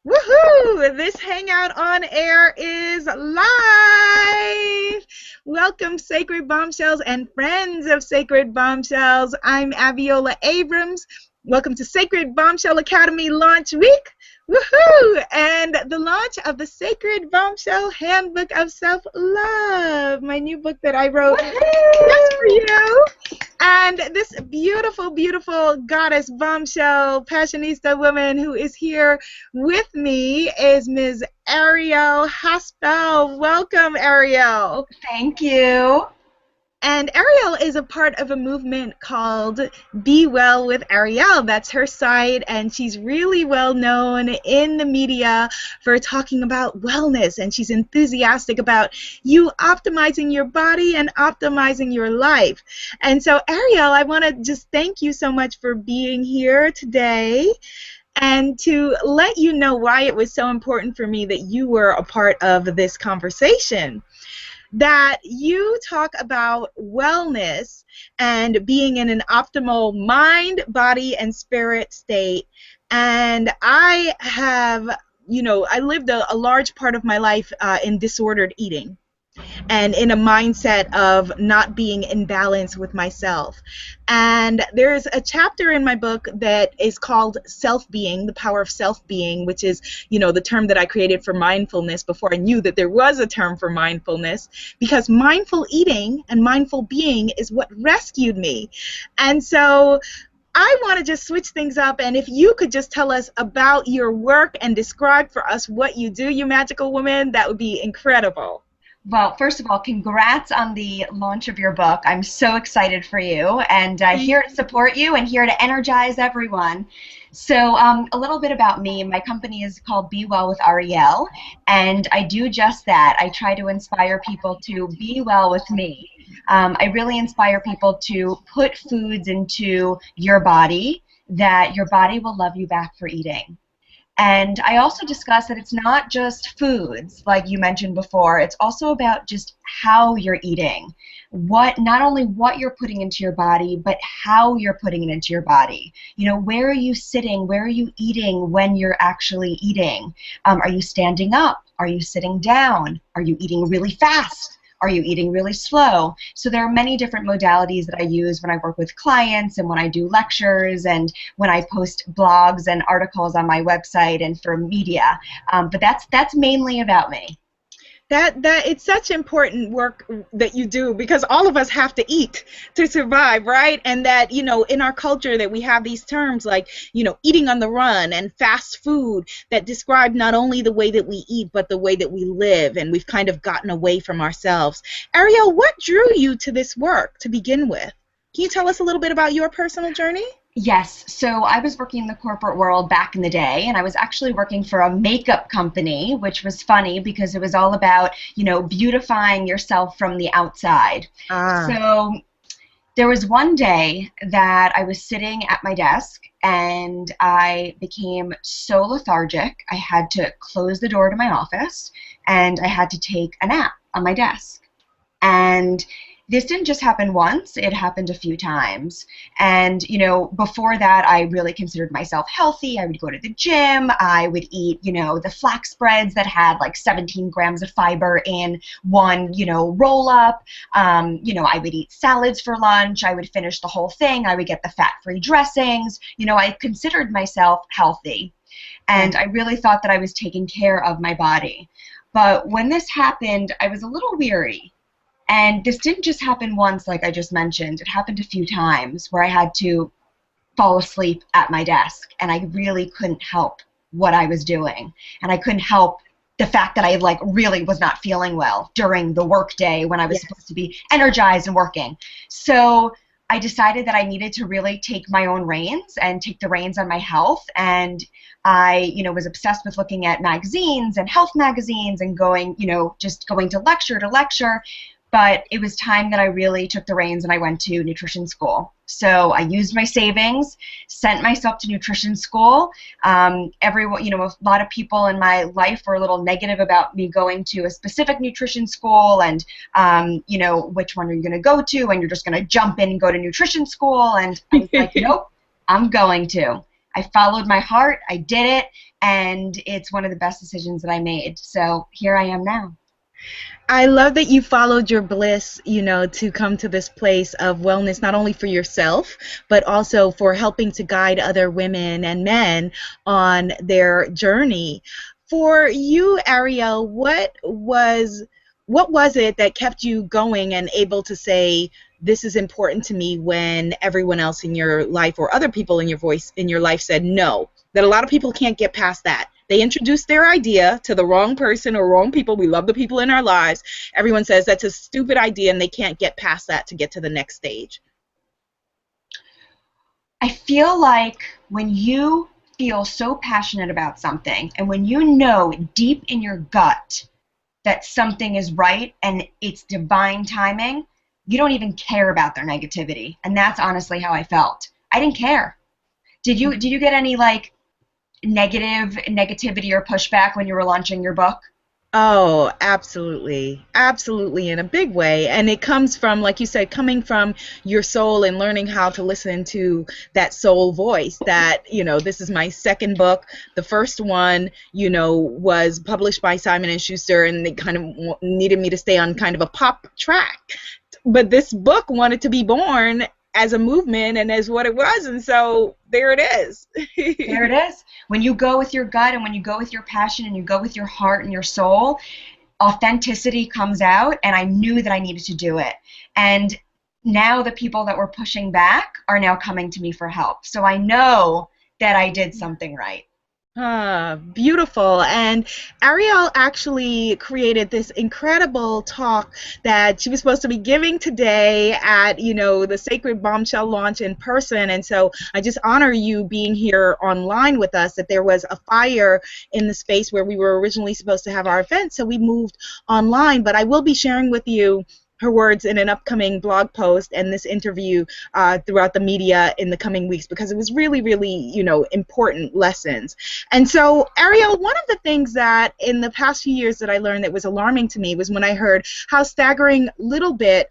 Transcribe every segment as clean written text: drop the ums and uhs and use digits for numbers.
Woohoo! This hangout on air is live! Welcome, Sacred Bombshells and friends of Sacred Bombshells. I'm Abiola Abrams. Welcome to Sacred Bombshell Academy Launch Week. Woohoo! And the launch of the Sacred Bombshell Handbook of Self-Love, my new book that I wrote just for you. And this beautiful, beautiful goddess bombshell passionista woman who is here with me is Ms. Arielle Haspel. Welcome, Arielle. Thank you. And Arielle is a part of a movement called Be Well with Arielle. That's her site, and she's really well known in the media for talking about wellness, and she's enthusiastic about you optimizing your body and optimizing your life. And so, Arielle, I want to just thank you so much for being here today and to let you know why it was so important for me that you were a part of this conversation. That you talk about wellness and being in an optimal mind, body, and spirit state. And I have, I lived a large part of my life in disordered eating and in a mindset of not being in balance with myself. And there's a chapter in my book that is called Self-Being, the Power of Self-Being, which is, the term that I created for mindfulness before I knew that there was a term for mindfulness, because mindful eating and mindful being is what rescued me. And so I want to just switch things up, and if you could just tell us about your work and describe for us what you do, you magical woman, that would be incredible. Well, first of all, congrats on the launch of your book. I'm so excited for you, and here to support you and here to energize everyone. So a little bit about me. My company is called Be Well with Arielle, and I do just that. I try to inspire people to be well with me. I really inspire people to put foods into your body that your body will love you back for eating. And I also discuss that it's not just foods, like you mentioned before. It's also about just how you're eating. Not only what you're putting into your body, but how you're putting it into your body. Where are you sitting? Where are you eating when you're actually eating? Are you standing up? Are you sitting down? Are you eating really fast? Are you eating really slow? So there are many different modalities that I use when I work with clients and when I do lectures and when I post blogs and articles on my website and for media. But that's mainly about me. That it's such important work that you do, because all of us have to eat to survive, right? And that, in our culture that we have these terms like, eating on the run and fast food that describe not only the way that we eat, but the way that we live, and we've kind of gotten away from ourselves. Arielle, what drew you to this work to begin with? Can you tell us a little bit about your personal journey? Yes, so I was working in the corporate world back in the day, and I was actually working for a makeup company, which was funny because it was all about, beautifying yourself from the outside. So there was one day that I was sitting at my desk, and I became so lethargic, I had to close the door to my office, and I had to take a nap on my desk. And this didn't just happen once, it happened a few times. And, before that, I really considered myself healthy. I would go to the gym. I would eat, the flax spreads that had like 17 grams of fiber in one, roll up. I would eat salads for lunch. I would finish the whole thing. I would get the fat-free dressings. I considered myself healthy. And I really thought that I was taking care of my body. But when this happened, I was a little weary. And this didn't just happen once, like I just mentioned. It happened a few times where I had to fall asleep at my desk, and I really couldn't help what I was doing. And I couldn't help the fact that I really was not feeling well during the work day when I was supposed to be energized and working. So I decided that I needed to really take my own reins and take the reins on my health. And I, was obsessed with looking at magazines and health magazines and going, just going to lecture. But it was time that I really took the reins and I went to nutrition school. So I used my savings, sent myself to nutrition school. Everyone, a lot of people in my life were a little negative about me going to a specific nutrition school and, which one are you going to go to? And you're just going to jump in and go to nutrition school. And I was like, nope, I'm going to. I followed my heart, I did it, and it's one of the best decisions that I made. So here I am now. I love that you followed your bliss, to come to this place of wellness, not only for yourself, but also for helping to guide other women and men on their journey. For you, Arielle, what was it that kept you going and able to say, this is important to me, when everyone else in your life or other people in your life said no? That a lot of people can't get past that. They introduced their idea to the wrong person or wrong people. We love the people in our lives. Everyone says that's a stupid idea, and they can't get past that to get to the next stage. I feel like when you feel so passionate about something, and when you know deep in your gut that something is right and it's divine timing, you don't even care about their negativity. And that's honestly how I felt. I didn't care. Did you get any like negativity or pushback when you were launching your book? Oh, absolutely. Absolutely, in a big way. And it comes from, like you said, coming from your soul and learning how to listen to that soul voice. That, this is my second book. The first one, was published by Simon and Schuster, and they kind of needed me to stay on kind of a pop track. But this book wanted to be born as a movement and as what it was, and so there it is. There it is. When you go with your gut and when you go with your passion and you go with your heart and your soul, authenticity comes out, and I knew that I needed to do it. And now the people that were pushing back are now coming to me for help. So I know that I did something right. Beautiful. And Arielle actually created this incredible talk that she was supposed to be giving today at, the Sacred Bombshell launch in person. And so I just honor you being here online with us, that there was a fire in the space where we were originally supposed to have our event. So we moved online, but I will be sharing with you her words in an upcoming blog post and this interview throughout the media in the coming weeks, because it was really, really, important lessons. And so, Arielle, one of the things that in the past few years that I learned that was alarming to me was when I heard how staggering little bit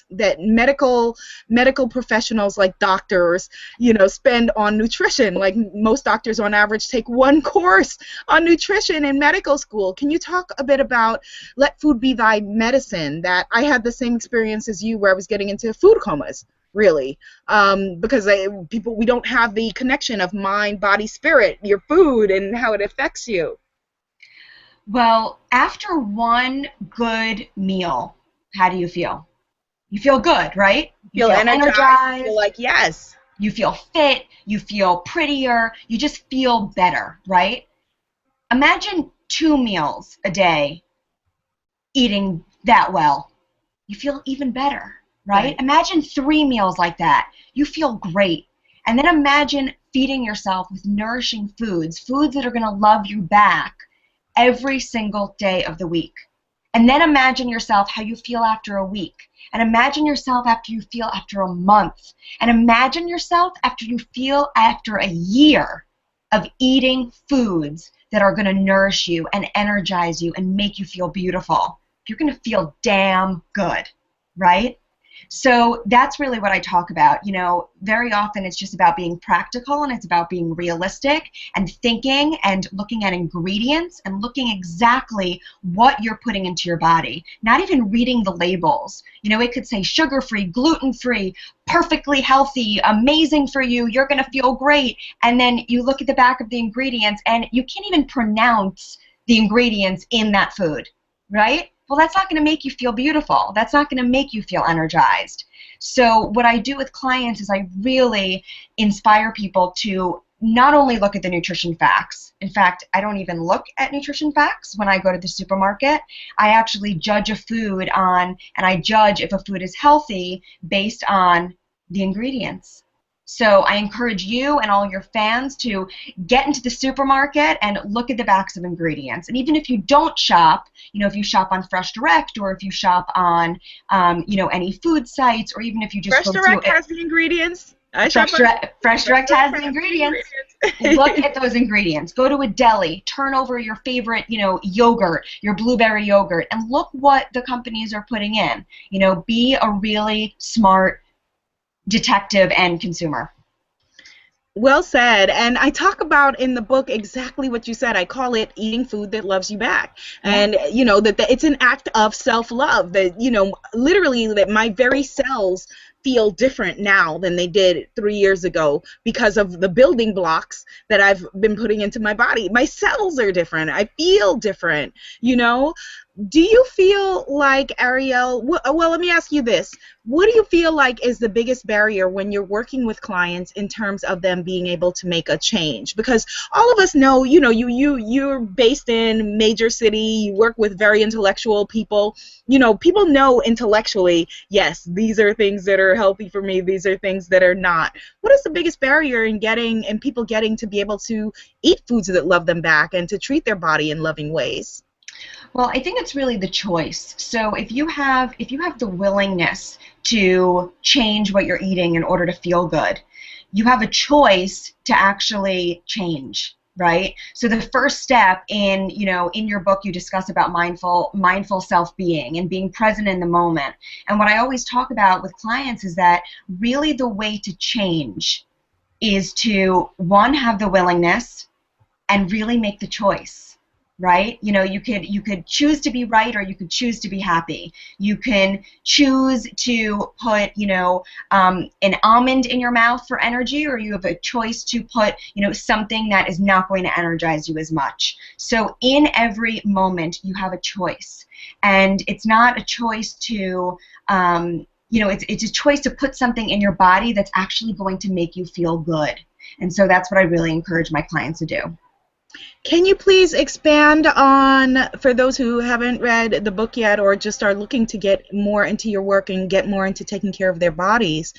that medical professionals like doctors, spend on nutrition. Like most doctors on average take one course on nutrition in medical school. Can you talk a bit about Let Food Be Thy Medicine? That I had the same experience as you, where I was getting into food comas, really, because we don't have the connection of mind, body, spirit, your food, and how it affects you. Well, after one good meal, how do you feel? You feel good, right? You feel energized. You feel like, yes. You feel fit. You feel prettier. You just feel better, right? Imagine 2 meals a day eating that well. You feel even better, right? Imagine 3 meals like that. You feel great. And then imagine feeding yourself with nourishing foods that are going to love you back every single day of the week. And then imagine yourself how you feel after a week. And imagine yourself after you feel after a month. And imagine yourself after you feel after a year of eating foods that are going to nourish you and energize you and make you feel beautiful. You're going to feel damn good, right? So that's really what I talk about. Very often it's just about being practical, and it's about being realistic and thinking and looking at ingredients and looking exactly what you're putting into your body, not even reading the labels. It could say sugar-free, gluten-free, perfectly healthy, amazing for you, you're going to feel great. And then you look at the back of the ingredients and you can't even pronounce the ingredients in that food, right? Well, that's not going to make you feel beautiful. That's not going to make you feel energized. So what I do with clients is I really inspire people to not only look at the nutrition facts. In fact, I don't even look at nutrition facts when I go to the supermarket. I actually judge a food and I judge if a food is healthy based on the ingredients. So I encourage you and all your fans to get into the supermarket and look at the backs of ingredients. And even if you don't shop, if you shop on Fresh Direct, or if you shop on, any food sites, or even if you just Fresh Direct has the ingredients. Fresh Direct has the ingredients. Look at those ingredients. Go to a deli, turn over your favorite, yogurt, your blueberry yogurt, and look what the companies are putting in. Be a really smart detective and consumer. Well said. And I talk about in the book exactly what you said. I call it eating food that loves you back. Yeah. And, that it's an act of self-love that, literally that my very cells feel different now than they did 3 years ago because of the building blocks that I've been putting into my body. My cells are different. I feel different, you know? Do you feel like, Arielle, well, let me ask you this. What do you feel like is the biggest barrier when you're working with clients in terms of them being able to make a change? Because all of us know, you're based in major city, you work with very intellectual people. People know intellectually, yes, these are things that are healthy for me, these are things that are not. What is the biggest barrier in people getting to be able to eat foods that love them back and to treat their body in loving ways? Well, I think it's really the choice. So if you have the willingness to change what you're eating in order to feel good, you have a choice to actually change, right? So the first step in your book you discuss about mindful self-being and being present in the moment. And what I always talk about with clients is that really the way to change is to, one, have the willingness and really make the choice, right? You could choose to be right, or you could choose to be happy. You can choose to put an almond in your mouth for energy, or you have a choice to put something that is not going to energize you as much. So in every moment you have a choice, and it's not a choice to it's a choice to put something in your body that's actually going to make you feel good. And so that's what I really encourage my clients to do. Can you please expand on, for those who haven't read the book yet or just are looking to get more into your work and get more into taking care of their bodies,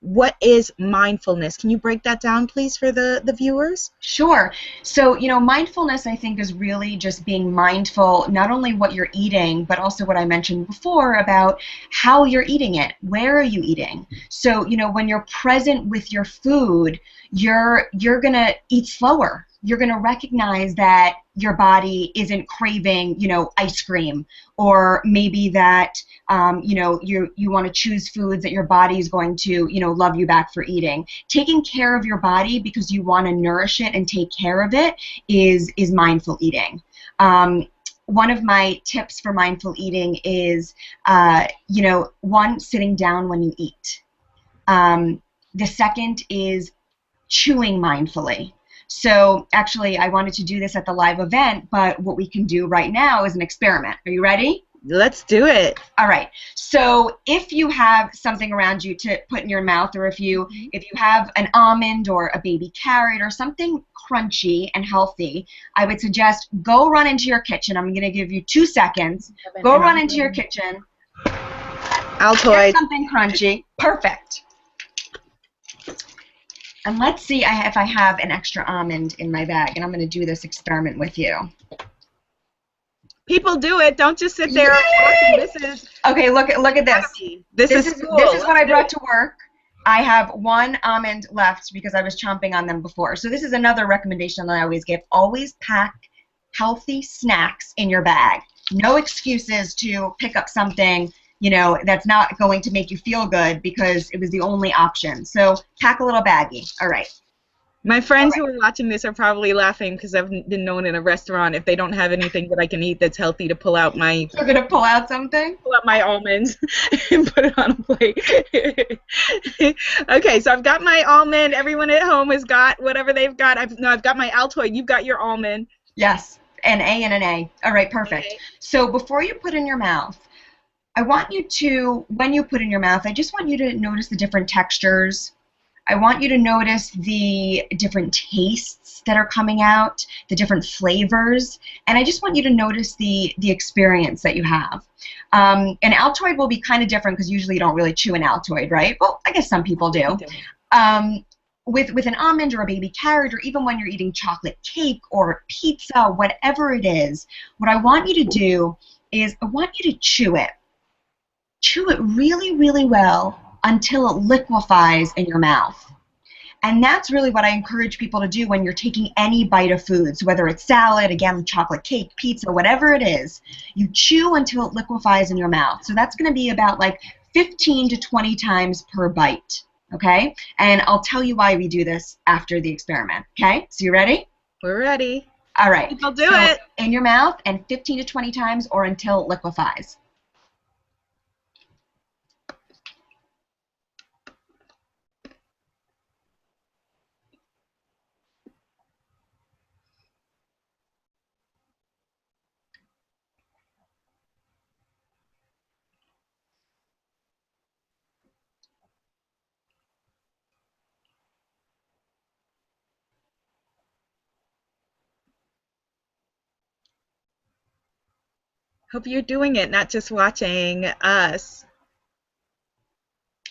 what is mindfulness? Can you break that down, please, for the viewers? Sure. So, mindfulness, I think, is really just being mindful, not only what you're eating, but also what I mentioned before about how you're eating it. Where are you eating? So, when you're present with your food, you're going to eat slower. You're going to recognize that your body isn't craving, ice cream, or maybe that, you want to choose foods that your body is going to, love you back for eating. Taking care of your body because you want to nourish it and take care of it is mindful eating. One of my tips for mindful eating is, one, sitting down when you eat. The second is chewing mindfully. So actually, I wanted to do this at the live event, but what we can do right now is an experiment. Are you ready? Let's do it. All right. So if you have something around you to put in your mouth, or if you have an almond or a baby carrot or something crunchy and healthy, I would suggest go run into your kitchen. I'm going to give you 2 seconds. Go run into your kitchen. Altoid. Get something crunchy. Perfect. And let's see if I have an extra almond in my bag, and I'm going to do this experiment with you. People do it. Don't just sit there watching. This is okay. Look at this. This is cool. This is what I brought to work. I have 1 almond left because I was chomping on them before. So this is another recommendation that I always give. Always pack healthy snacks in your bag. No excuses to pick up something that's not going to make you feel good because it was the only option. So pack a little baggie. All right. My friends who are watching this are probably laughing because I've been known in a restaurant, if they don't have anything that I can eat that's healthy, to pull out my... You're going to pull out something? Pull out my almonds and put it on a plate. Okay, so I've got my almond. Everyone at home has got whatever they've got. I've got my Altoid. You've got your almond. Yes, an A and an A. All right, perfect. Okay. So before you put in your mouth, I want you to, when you put in your mouth, I just want you to notice the different textures. I want you to notice the different tastes that are coming out, the different flavors, and I just want you to notice the experience that you have. An Altoid will be kind of different because usually you don't really chew an Altoid, right? Well, I guess some people do. With an almond or a baby carrot, or even when you're eating chocolate cake or pizza, whatever it is, what I want you to do is I want you to chew it. Chew it really, really well until it liquefies in your mouth. And that's really what I encourage people to do when you're taking any bite of foods, whether it's salad, again, chocolate cake, pizza, whatever it is. You chew until it liquefies in your mouth. So that's going to be about like 15 to 20 times per bite. Okay? And I'll tell you why we do this after the experiment. Okay? So you ready? We're ready. All right. I'll do So it. in your mouth and 15 to 20 times or until it liquefies. Hope you're doing it, not just watching us.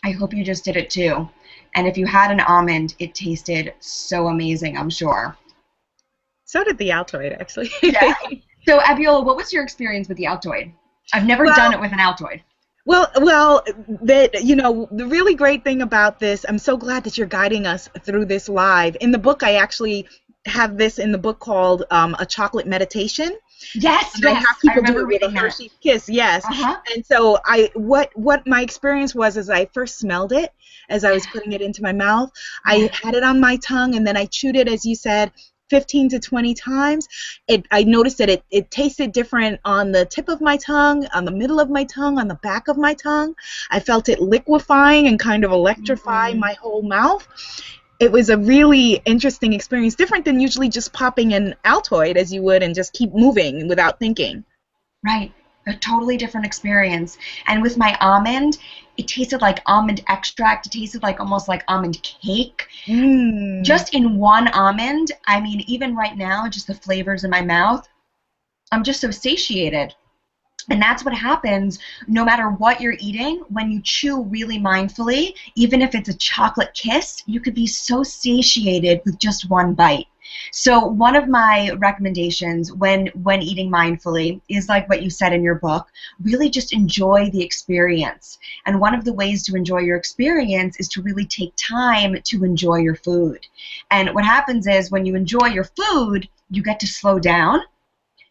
I hope you just did it too. And if you had an almond, it tasted so amazing, I'm sure. So did the Altoid, actually. Yeah. So, Abiola, what was your experience with the Altoid? I've never done it with an Altoid. Well, the really great thing about this, I'm so glad that you're guiding us through this live. In the book, I actually have this in the book called A Chocolate Meditation. Yes, and I have people do it with a reading that. Hershey's Kiss, yes. And so what my experience was is I first smelled it as I was putting it into my mouth. I had it on my tongue, and then I chewed it, as you said, 15 to 20 times. I noticed that it tasted different on the tip of my tongue, on the middle of my tongue, on the back of my tongue. I felt it liquefying and kind of electrifying my whole mouth. It was a really interesting experience, different than usually just popping an Altoid as you would and just keep moving without thinking. Right. A totally different experience. And with my almond, it tasted like almond extract. It tasted like almost like almond cake. Just in one almond, I mean, even right now, just the flavors in my mouth, I'm just so satiated. And that's what happens no matter what you're eating. When you chew really mindfully, even if it's a chocolate kiss, you could be so satiated with just one bite. So one of my recommendations when eating mindfully is like what you said in your book, really just enjoy the experience. And one of the ways to enjoy your experience is to really take time to enjoy your food. And what happens is when you enjoy your food, you get to slow down.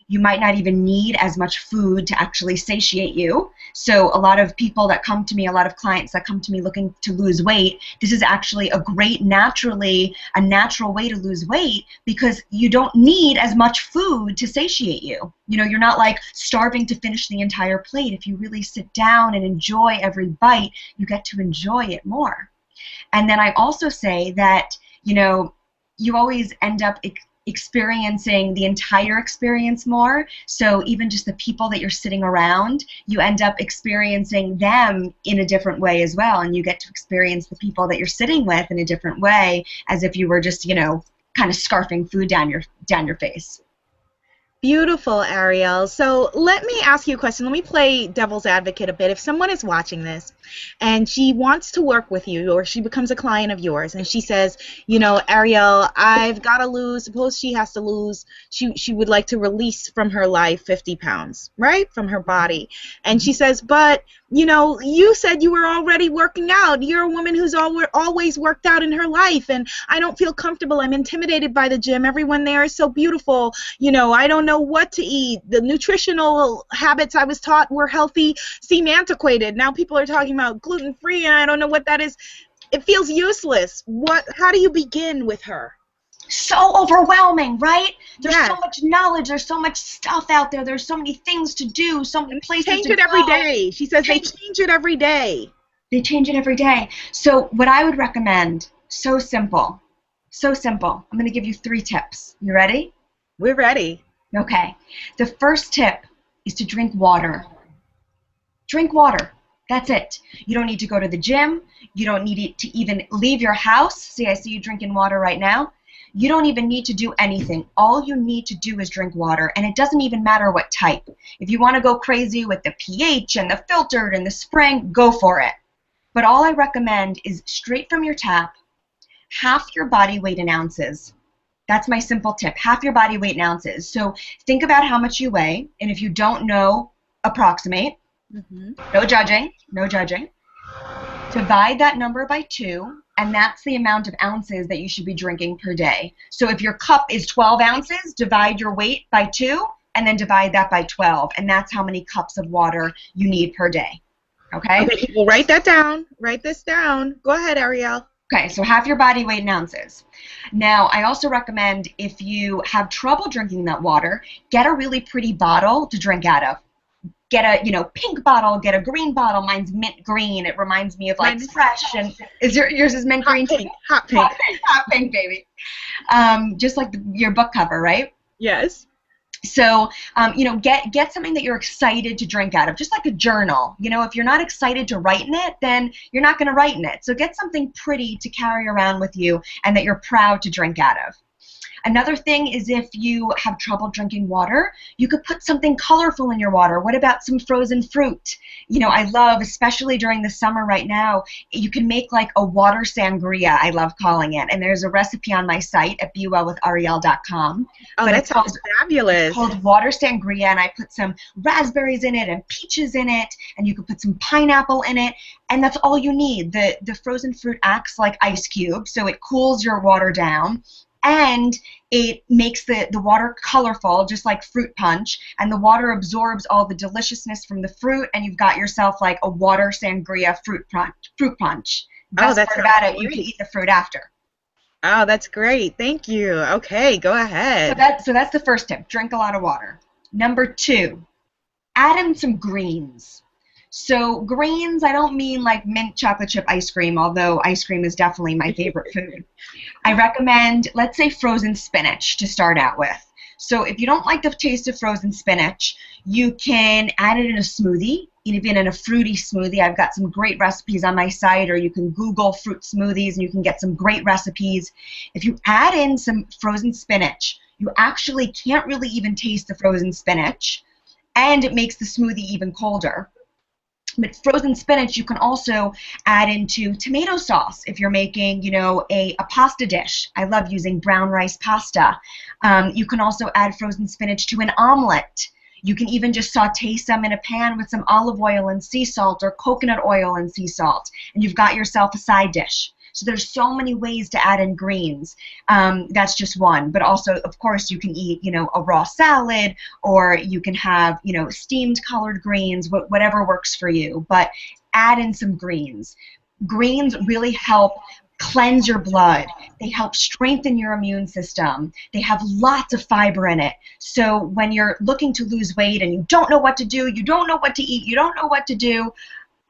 You might not even need as much food to actually satiate you. So a lot of people that come to me, a lot of clients that come to me looking to lose weight, this is actually a natural way to lose weight because you don't need as much food to satiate you. You know, you're not like starving to finish the entire plate. If you really sit down and enjoy every bite, you get to enjoy it more. And then I also say that, you know, you always end up experiencing the entire experience more. So even just the people that you're sitting around, you end up experiencing them in a different way as well, and you get to experience the people that you're sitting with in a different way, as if you were just, you know, kind of scarfing food down your face. Beautiful, Arielle. So let me ask you a question. Let me play devil's advocate a bit. If someone is watching this and she wants to work with you, or she becomes a client of yours, and she says, you know, Arielle, I've got to lose, suppose she has to lose, she would like to release from her life 50 pounds, right, from her body. And she says, but, you know, you said you were already working out. You're a woman who's always worked out in her life, and I don't feel comfortable. I'm intimidated by the gym. Everyone there is so beautiful. You know, I don't know what to eat. The nutritional habits I was taught were healthy seem antiquated. Now people are talking about gluten-free, and I don't know what that is. It feels useless. How do you begin with her? So overwhelming, right? There's so much knowledge. There's so much stuff out there. There's so many things to do, so many places to go. Change it every day. She says they change it every day. They change it every day. So what I would recommend, so simple. So simple. I'm going to give you 3 tips. You ready? We're ready. Okay. The first tip is to drink water. Drink water. That's it. You don't need to go to the gym. You don't need to even leave your house. See, I see you drinking water right now. You don't even need to do anything. All you need to do is drink water, and it doesn't even matter what type. If you want to go crazy with the pH and the filtered and the spring, go for it. But all I recommend is straight from your tap, half your body weight in ounces. That's my simple tip, half your body weight in ounces. So think about how much you weigh, and if you don't know, approximate. No judging, no judging. Divide that number by 2, and that's the amount of ounces that you should be drinking per day. So if your cup is 12 ounces, divide your weight by 2, and then divide that by 12, and that's how many cups of water you need per day. Okay? Okay, people, write that down. Write this down. Go ahead, Arielle. Okay, so half your body weight in ounces. Now, I also recommend if you have trouble drinking that water, get a really pretty bottle to drink out of. Get a, pink bottle, get a green bottle. Mine's mint green. It reminds me of like fresh. And yours is mint green too? Hot pink. Hot pink, baby. Just like your book cover, right? Yes. So, get something that you're excited to drink out of, just like a journal. If you're not excited to write in it, then you're not going to write in it. So get something pretty to carry around with you and that you're proud to drink out of. Another thing is if you have trouble drinking water, you could put something colorful in your water. What about some frozen fruit? I love, especially during the summer right now, you can make like a water sangria, I love calling it. And there's a recipe on my site at bewellwitharielle.com. Oh, that sounds fabulous. It's called water sangria, and I put some raspberries in it and peaches in it, and you could put some pineapple in it, and that's all you need. The frozen fruit acts like ice cubes, so it cools your water down. And it makes the water colorful, just like fruit punch, and the water absorbs all the deliciousness from the fruit, and you've got yourself like a water sangria fruit punch. Best part about it, you can eat the fruit after. Oh, that's great. Thank you. Okay, go ahead. So that's the first tip. Drink a lot of water. Number 2, add in some greens. So greens, I don't mean like mint chocolate chip ice cream, although ice cream is definitely my favorite food. I recommend, let's say, frozen spinach to start out with. So if you don't like the taste of frozen spinach, you can add it in a smoothie, even in a fruity smoothie. I've got some great recipes on my site, or you can Google fruit smoothies and you can get some great recipes. If you add in some frozen spinach, you actually can't really even taste the frozen spinach, and it makes the smoothie even colder. But frozen spinach you can also add into tomato sauce if you're making, a pasta dish. I love using brown rice pasta. You can also add frozen spinach to an omelet. You can even just saute some in a pan with some olive oil and sea salt, or coconut oil and sea salt, and you've got yourself a side dish. So there's so many ways to add in greens. That's just one. But also, of course, you can eat, a raw salad, or you can have, steamed colored greens, whatever works for you. But add in some greens. Greens really help cleanse your blood. They help strengthen your immune system. They have lots of fiber in it. So when you're looking to lose weight and you don't know what to do, you don't know what to eat, you don't know what to do,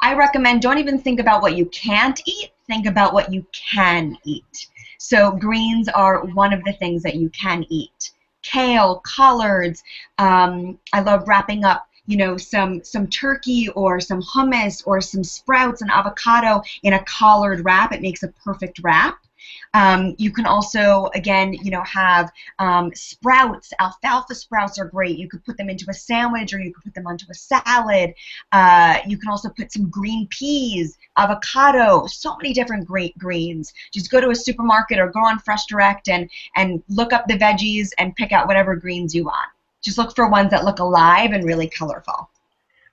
I recommend don't even think about what you can't eat, think about what you can eat. So greens are one of the things that you can eat. Kale, collards, I love wrapping up, some turkey or some hummus or some sprouts and avocado in a collard wrap. It makes a perfect wrap. You can also, again, have sprouts. Alfalfa sprouts are great. You could put them into a sandwich, or you could put them onto a salad. You can also put some green peas, avocado, so many different great greens. Just go to a supermarket or go on Fresh Direct and look up the veggies and pick out whatever greens you want. Just look for ones that look alive and really colorful.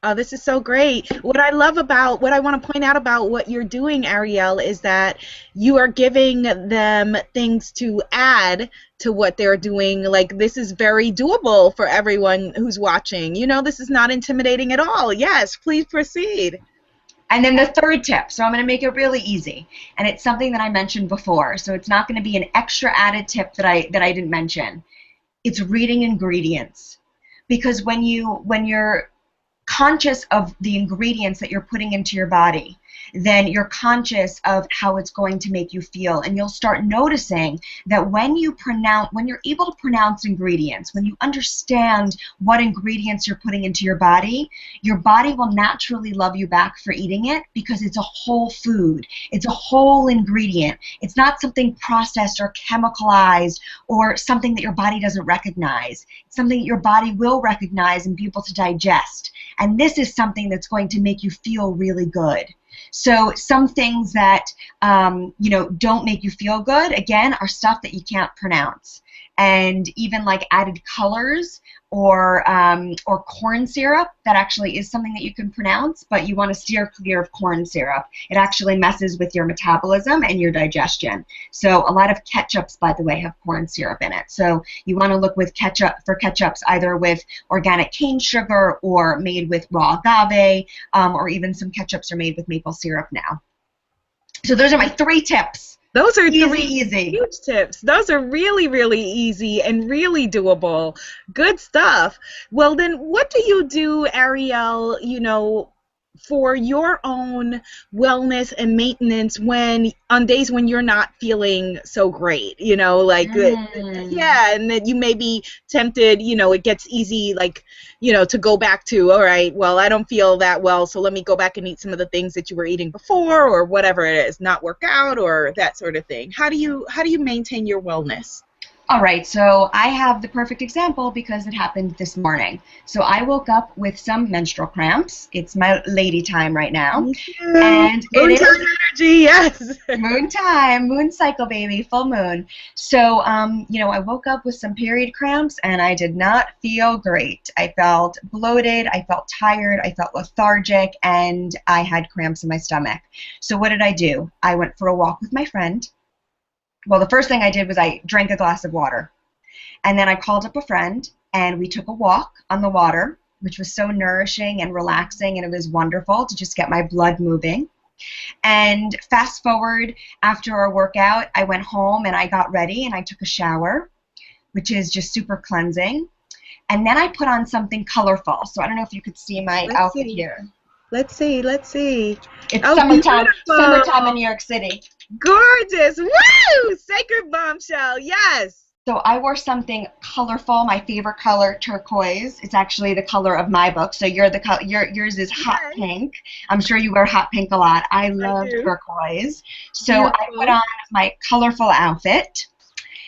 Oh, this is so great. What I want to point out about what you're doing, Arielle, is that you are giving them things to add to what they're doing. Like, this is very doable for everyone who's watching. This is not intimidating at all. Yes, please proceed. And then the third tip, so I'm going to make it really easy, and it's something that I mentioned before, so it's not going to be an extra added tip that I didn't mention. It's reading ingredients, because when you're conscious of the ingredients that you're putting into your body, then you're conscious of how it's going to make you feel, and you'll start noticing that when you're able to pronounce ingredients, when you understand what ingredients you're putting into your body will naturally love you back for eating it, because it's a whole food. It's a whole ingredient. It's not something processed or chemicalized or something that your body doesn't recognize. It's something that your body will recognize and be able to digest. And this is something that's going to make you feel really good. So some things that don't make you feel good, again, are stuff that you can't pronounce. and even like added colors or corn syrup. That actually is something that you can pronounce, but you want to steer clear of corn syrup. It actually messes with your metabolism and your digestion. So a lot of ketchups, by the way, have corn syrup in it. So you want to look with ketchups either with organic cane sugar or made with raw agave, or even some ketchups are made with maple syrup now. So those are my 3 tips. Those are easy. Huge tips. Those are really, really easy and really doable. Good stuff. Well, then what do you do, Arielle, for your own wellness and maintenance on days when you're not feeling so great, yeah, and then you may be tempted, it gets easy, to go back to, all right, well, I don't feel that well, so let me go back and eat some of the things that you were eating before, or whatever it is, not work out or that sort of thing. How do you maintain your wellness? All right, so I have the perfect example because it happened this morning. So I woke up with some menstrual cramps. It's my lady time right now. And moon time energy, yes. Moon time, moon cycle, baby, full moon. So, I woke up with some period cramps and I did not feel great. I felt bloated, I felt tired, I felt lethargic, and I had cramps in my stomach. So what did I do? I went for a walk with my friend. Well, the first thing I did was I drank a glass of water. And then I called up a friend, and we took a walk on the water, which was so nourishing and relaxing, and it was wonderful to just get my blood moving. And fast forward, after our workout, I went home, and I got ready, and I took a shower, which is just super cleansing. And then I put on something colorful. So I don't know if you could see my outfit here. Let's see. It's summertime in New York City. Gorgeous. Woo! Sacred Bombshell. Yes. So I wore something colorful, my favorite color, turquoise. It's actually the color of my book. So yours is hot pink. I'm sure you wear hot pink a lot. I love turquoise. So I put on my colorful outfit.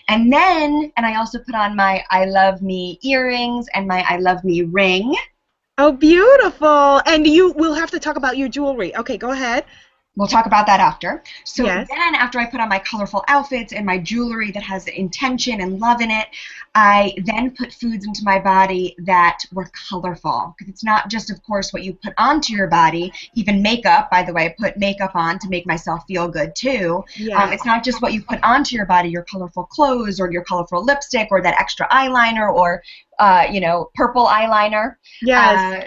And I also put on my I Love Me earrings and my I Love Me ring. Oh, beautiful. And we'll have to talk about your jewelry. Okay, go ahead. We'll talk about that after. So yes. Then after I put on my colorful outfits and my jewelry that has intention and love in it, I then put foods into my body that were colorful. Because it's not just, of course, what you put onto your body. Even makeup, by the way, I put makeup on to make myself feel good too. Yes. It's not just what you put onto your body, your colorful clothes or your colorful lipstick or that extra eyeliner or purple eyeliner. Yes.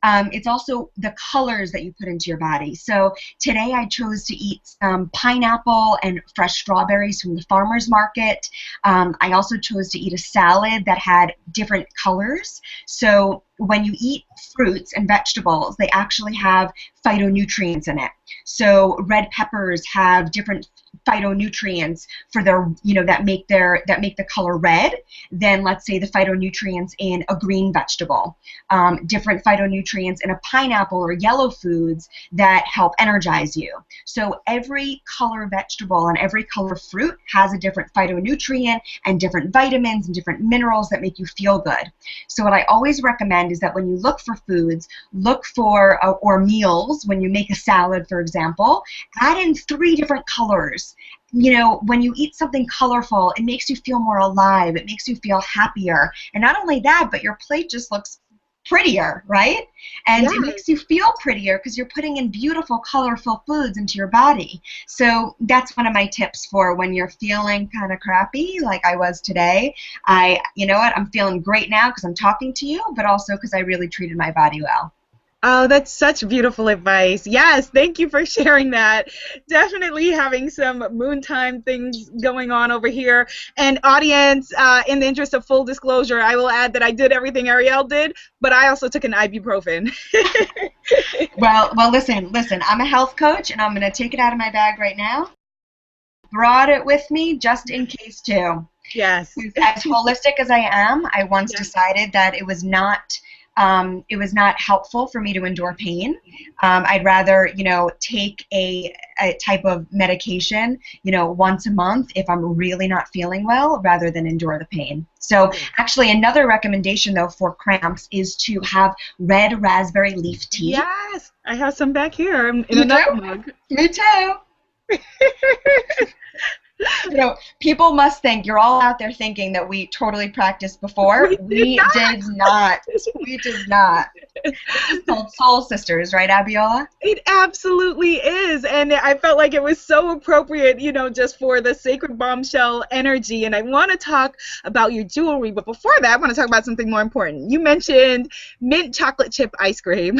It's also the colors that you put into your body. So today I chose to eat some pineapple and fresh strawberries from the farmer's market. I also chose to eat a salad that had different colors. So when you eat fruits and vegetables, they actually have phytonutrients in it. So red peppers have different phytonutrients for their, that make the color red than, let's say, the phytonutrients in a green vegetable. Different phytonutrients in a pineapple or yellow foods that help energize you. So every color vegetable and every color fruit has a different phytonutrient and different vitamins and different minerals that make you feel good. So what I always recommend is that when you look for foods, look for, or meals, when you make a salad, for example, add in 3 different colors. When you eat something colorful, it makes you feel more alive. It makes you feel happier. And not only that, but your plate just looks prettier, right? And it makes you feel prettier because you're putting in beautiful, colorful foods into your body. So that's one of my tips for when you're feeling kind of crappy, like I was today. You know what? I'm feeling great now because I'm talking to you, but also because I really treated my body well. Oh, that's such beautiful advice. Yes, thank you for sharing that. Definitely having some moon time things going on over here. And audience, in the interest of full disclosure, I will add that I did everything Arielle did, but I also took an ibuprofen. Well, listen, I'm a health coach, and I'm going to take it out of my bag right now. Brought it with me just in case, too. Yes. As holistic as I am, I once decided that it was not helpful for me to endure pain. I'd rather, take a type of medication, once a month if I'm really not feeling well, rather than endure the pain. So actually another recommendation, though, for cramps is to have red raspberry leaf tea. Yes, I have some back here in another mug. Me too. People must think you're all out there thinking that we totally practiced before. We did We not. did not. We did not. This is called Soul Sisters, right, Abiola? It absolutely is. And I felt like it was so appropriate, just for the sacred bombshell energy. And I want to talk about your jewelry. But before that, I want to talk about something more important. You mentioned mint chocolate chip ice cream.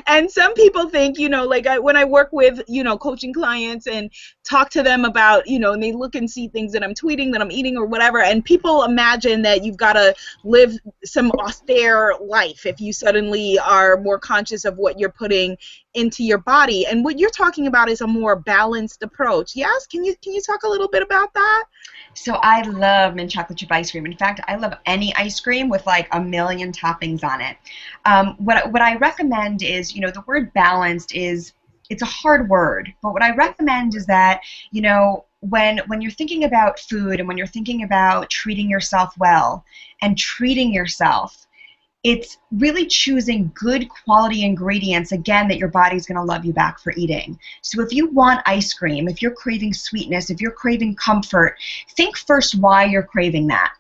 And some people think, like when I work with, coaching clients and talk to them about, and they look and see things that I'm tweeting, that I'm eating or whatever. And people imagine that you've got to live some austere life if you suddenly are more conscious of what you're putting into your body. And what you're talking about is a more balanced approach. Yes? Can you talk a little bit about that? So I love mint chocolate chip ice cream. In fact, I love any ice cream with like a million toppings on it. What I recommend is, the word balanced it's a hard word, but what I recommend is that, when you're thinking about food and when you're thinking about treating yourself well and treating yourself, it's really choosing good quality ingredients, again, that your body's going to love you back for eating. So if you want ice cream, if you're craving sweetness, if you're craving comfort, think first why you're craving that.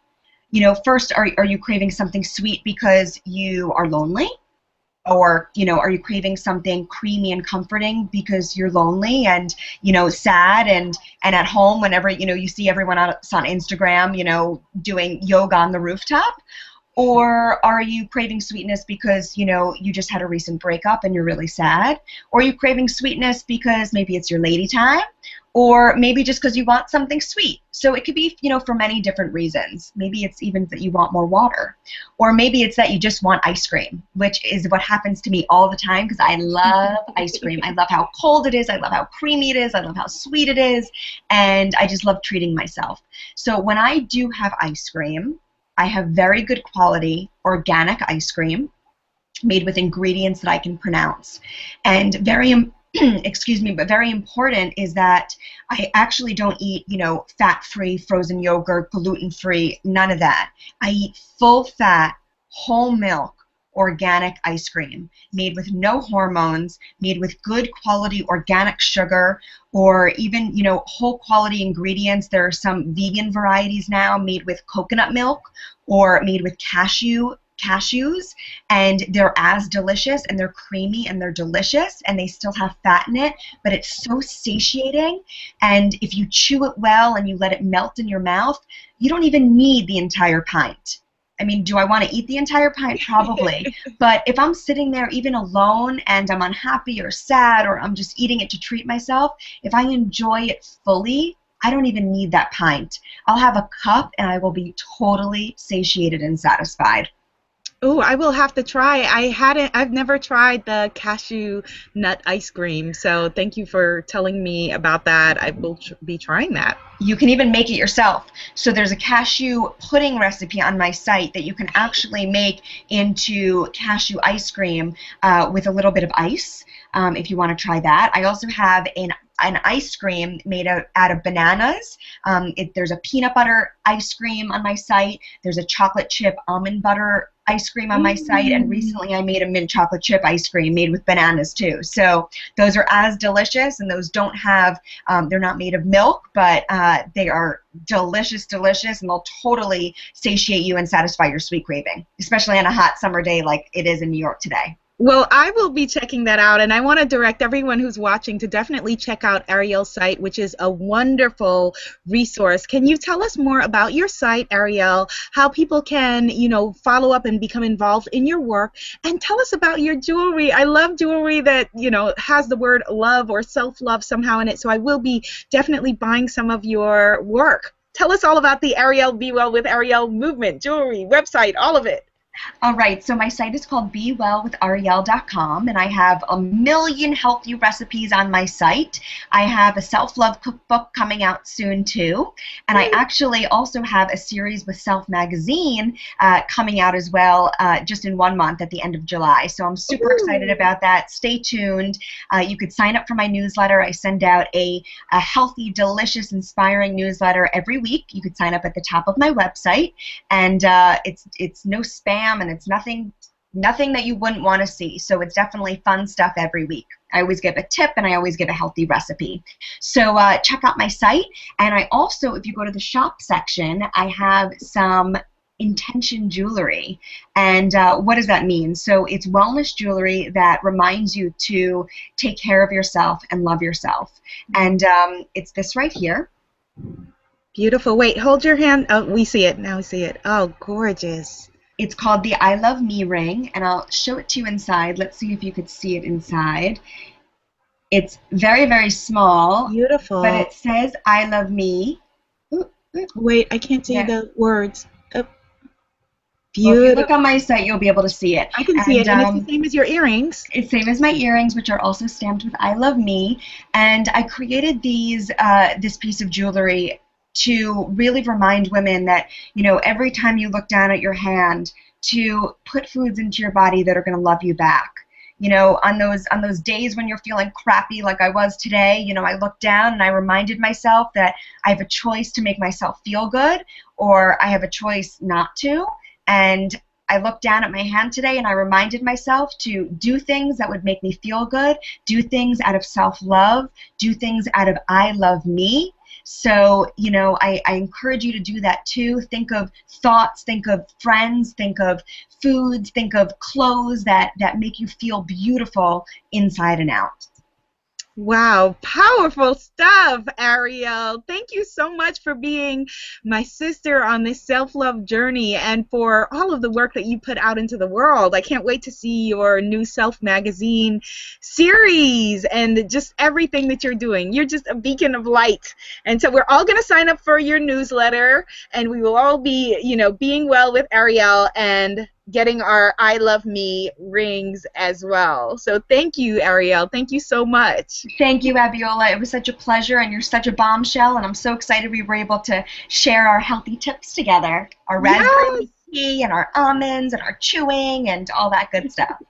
First, are you craving something sweet because you are lonely? Or, are you craving something creamy and comforting because you're lonely and, sad and at home whenever, you see everyone else on Instagram, doing yoga on the rooftop? Or are you craving sweetness because, you just had a recent breakup and you're really sad? Or are you craving sweetness because maybe it's your lady time? Or maybe just because you want something sweet. So it could be, for many different reasons. Maybe it's even that you want more water. Or maybe it's that you just want ice cream, which is what happens to me all the time because I love ice cream. I love how cold it is. I love how creamy it is. I love how sweet it is. And I just love treating myself. So when I do have ice cream, I have very good quality organic ice cream made with ingredients that I can pronounce. And but very important is that I actually don't eat, fat-free frozen yogurt, gluten-free, none of that. I eat full-fat, whole milk, organic ice cream made with no hormones, made with good quality organic sugar, or even, whole quality ingredients. There are some vegan varieties now made with coconut milk or made with cashews, and they're as delicious and they're creamy and they're delicious and they still have fat in it, but it's so satiating. And if you chew it well and you let it melt in your mouth, you don't even need the entire pint. I mean, do I want to eat the entire pint? Probably. But if I'm sitting there even alone and I'm unhappy or sad or I'm just eating it to treat myself, if I enjoy it fully, I don't even need that pint. I'll have a cup and I will be totally satiated and satisfied. Oh, I will have to try. I've never tried the cashew nut ice cream, so thank you for telling me about that. I will be trying that. You can even make it yourself. So there's a cashew pudding recipe on my site that you can actually make into cashew ice cream with a little bit of ice, if you want to try that. I also have an ice cream made out of bananas. There's a peanut butter ice cream on my site. There's a chocolate chip almond butter ice cream on my site, and recently I made a mint chocolate chip ice cream made with bananas too. So those are as delicious, and those don't have, they're not made of milk, but they are delicious, and they'll totally satiate you and satisfy your sweet craving, especially on a hot summer day like it is in New York today. Well, I will be checking that out, and I want to direct everyone who's watching to definitely check out Arielle's site, which is a wonderful resource. Can you tell us more about your site, Arielle, how people can, follow up and become involved in your work, and tell us about your jewelry. I love jewelry that, has the word love or self-love somehow in it, so I will be definitely buying some of your work. Tell us all about the Arielle Be Well with Arielle movement, jewelry, website, all of it. All right, so my site is called BeWellWithArielle.com, and I have a million healthy recipes on my site. I have a Self-Love Cookbook coming out soon, too, and I actually also have a series with Self Magazine coming out as well just in 1 month at the end of July, so I'm super excited about that. Stay tuned. You could sign up for my newsletter. I send out a healthy, delicious, inspiring newsletter every week. You could sign up at the top of my website, and it's no spam, and it's nothing Nothing that you wouldn't want to see. So it's definitely fun stuff every week. I always give a tip and I always give a healthy recipe. So check out my site. And I also, if you go to the shop section, I have some intention jewelry. And what does that mean? So it's wellness jewelry that reminds you to take care of yourself and love yourself. And it's this right here. Beautiful. Wait, hold your hand. Oh, we see it. Now we see it. Oh, gorgeous. It's called the I Love Me ring, and I'll show it to you inside. Let's see if you could see it inside. It's very, very small. Beautiful. But it says I love me. Wait, I can't see the words. Oh. Beautiful. Well, if you look on my site, you'll be able to see it. I can see it, and it's the same as your earrings. It's the same as my earrings, which are also stamped with I Love Me. And I created these this piece of jewelry to really remind women that, you know, every time you look down at your hand, to put foods into your body that are going to love you back. You know, on those days when you're feeling crappy like I was today, you know, I looked down and I reminded myself that I have a choice to make myself feel good, or I have a choice not to. And I looked down at my hand today and I reminded myself to do things that would make me feel good, do things out of self-love, do things out of I love me. So, you know, I encourage you to do that too. Think of thoughts, think of friends, think of foods, think of clothes that make you feel beautiful inside and out. Wow, powerful stuff, Arielle. Thank you so much for being my sister on this self-love journey and for all of the work that you put out into the world. I can't wait to see your new Self magazine series and just everything that you're doing. You're just a beacon of light. And so we're all going to sign up for your newsletter, and we will all be, you know, being well with Arielle and getting our I Love Me rings as well. So thank you, Arielle. Thank you so much. Thank you, Abiola. It was such a pleasure, and you're such a bombshell, and I'm so excited we were able to share our healthy tips together. Our raspberry tea and our almonds and our chewing and all that good stuff.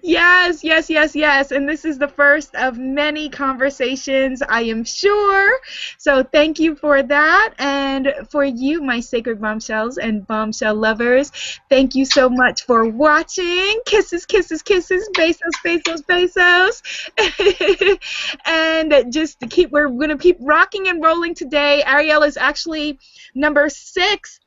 Yes, yes, yes, yes. And this is the first of many conversations, I am sure. So thank you for that. And for you, my sacred bombshells and bombshell lovers, thank you so much for watching. Kisses, kisses, kisses. Besos, besos, besos. And just to keep, we're going to keep rocking and rolling today. Arielle is actually number 6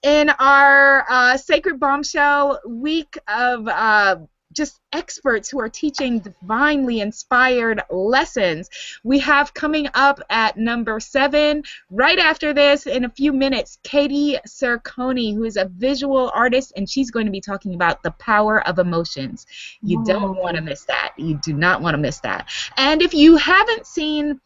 in our Sacred Bombshell week of just experts who are teaching divinely inspired lessons. We have coming up at number 7, right after this, in a few minutes, Katie Cerconi, who is a visual artist, and she's going to be talking about the power of emotions. You don't want to miss that. You do not want to miss that. And if you haven't seen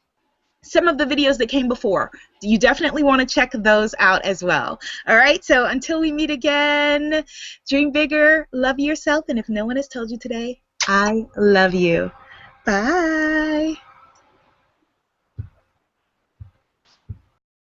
some of the videos that came before, you definitely want to check those out as well. All right, so until we meet again, dream bigger, love yourself, and if no one has told you today, I love you. Bye.